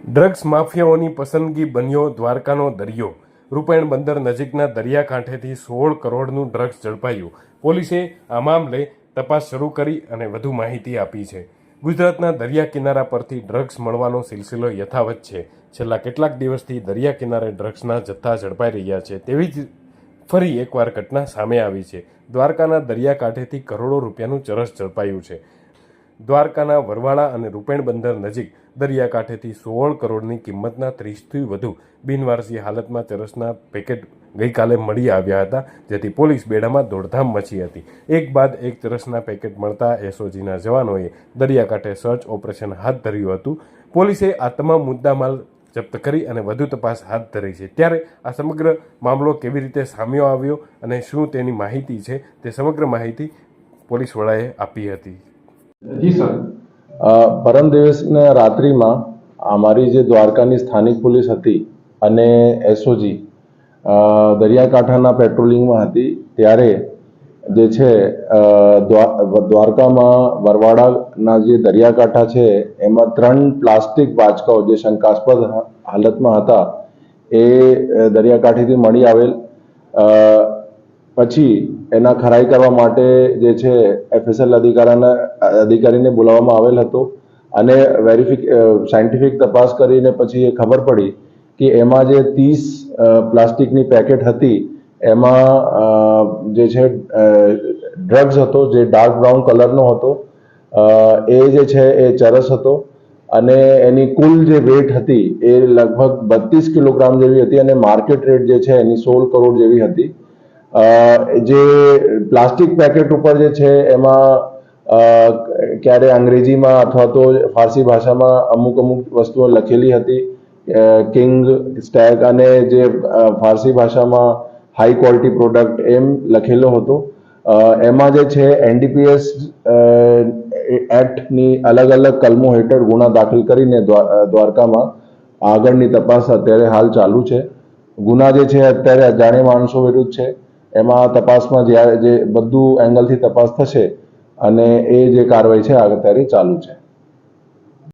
Drugs માફિયાઓની પસંદગી બન્યો દ્વારકાનો દરિયો। રૂપેણ બંદર નજીકના દરિયાકાંઠેથી 16 કરોડનું ડ્રગ્સ ઝડપાયું। પોલીસે આ મામલે તપાસ શરૂ કરી અને વધુ માહિતી આપી છે। ગુજરાતના દરિયા કિનારા પરથી ડ્રગ્સ મળવાનો સિલસિલો યથાવત છે। છેલ્લા કેટલાક દિવસથી દરિયા કિનારે ડ્રગ્સના જથ્થા ઝડપાઈ રહ્યા છે। તેવી જ ફરી એકવાર ઘટના સામે આવી છે। દ્વારકાના દરિયાકાંઠેથી કરોડો રૂપિયાનું ચરસ ઝડપાયું છે। દ્વારકાના વરવાળા અને રૂપેણ બંદર નજીક દરિયાકાંઠેથી 16 કરોડની કિંમતના 30થી વધુ બિનવારસી હાલતમાં ચરસના પેકેટ ગઈકાલે મળી આવ્યા હતા, જેથી પોલીસ બેડામાં દોડધામ મચી હતી। એક બાદ એક ચરસના પેકેટ મળતા એસઓજીના જવાનોએ દરિયાકાંઠે સર્ચ ઓપરેશન હાથ ધર્યું હતું। પોલીસે આ તમામ મુદ્દામાલ જપ્ત કરી અને વધુ તપાસ હાથ ધરી છે। ત્યારે આ સમગ્ર મામલો કેવી રીતે સામે આવ્યો અને શું તેની માહિતી છે, તે સમગ્ર માહિતી પોલીસ વડાએ આપી હતી। જી સર, પરમ દિવસના રાત્રિમાં અમારી જે દ્વારકાની સ્થાનિક પોલીસ હતી અને એસઓજી દરિયાકાંઠાના પેટ્રોલિંગમાં હતી, ત્યારે જે છે દ્વારકામાં વરવાડાના જે દરિયાકાંઠા છે એમાં 3 પ્લાસ્ટિક બાચકાઓ જે શંકાસ્પદ હાલતમાં હતા એ દરિયાકાંઠેથી મળી આવેલ। પછી એના ખરાઈ કરવા માટે જે છે એફએસએલ અધિકારીને બોલાવવામાં આવેલ હતો અને સાયન્ટિફિક તપાસ કરીને પછી એ ખબર પડી કે એમાં જે 30 પ્લાસ્ટિકની પેકેટ હતી એમાં જે છે ડ્રગ્સ હતો, જે ડાર્ક બ્રાઉન કલરનો હતો। એ જે છે એ ચરસ હતો અને એની કુલ જે વેટ હતી એ લગભગ 32 કિલોગ્રામ જેવી હતી અને માર્કેટ રેટ જે છે એની 16 કરોડ જેવી હતી। જે પ્લાસ્ટિક પેકેટ ઉપર જે છે એમાં ક્યારે અંગ્રેજીમાં અથવા તો ફારસી ભાષામાં અમુક વસ્તુઓ લખેલી હતી, કિંગ, સ્ટેગ અને જે ફારસી ભાષામાં હાઈ ક્વોલિટી પ્રોડક્ટ એમ લખેલો હતો। એમાં જે છે એનડીપીએસ એક્ટની અલગ અલગ કલમો હેઠળ ગુના દાખલ કરીને દ્વારકામાં આગળની તપાસ અત્યારે હાલ ચાલુ છે। ગુના જે છે અત્યારે અજાણ્યા માણસો વિરુદ્ધ છે। એમાં તપાસમાં જે બધું એંગલથી તપાસ થશે અને એ જે કાર્યવાહી છે અત્યારે ચાલુ છે।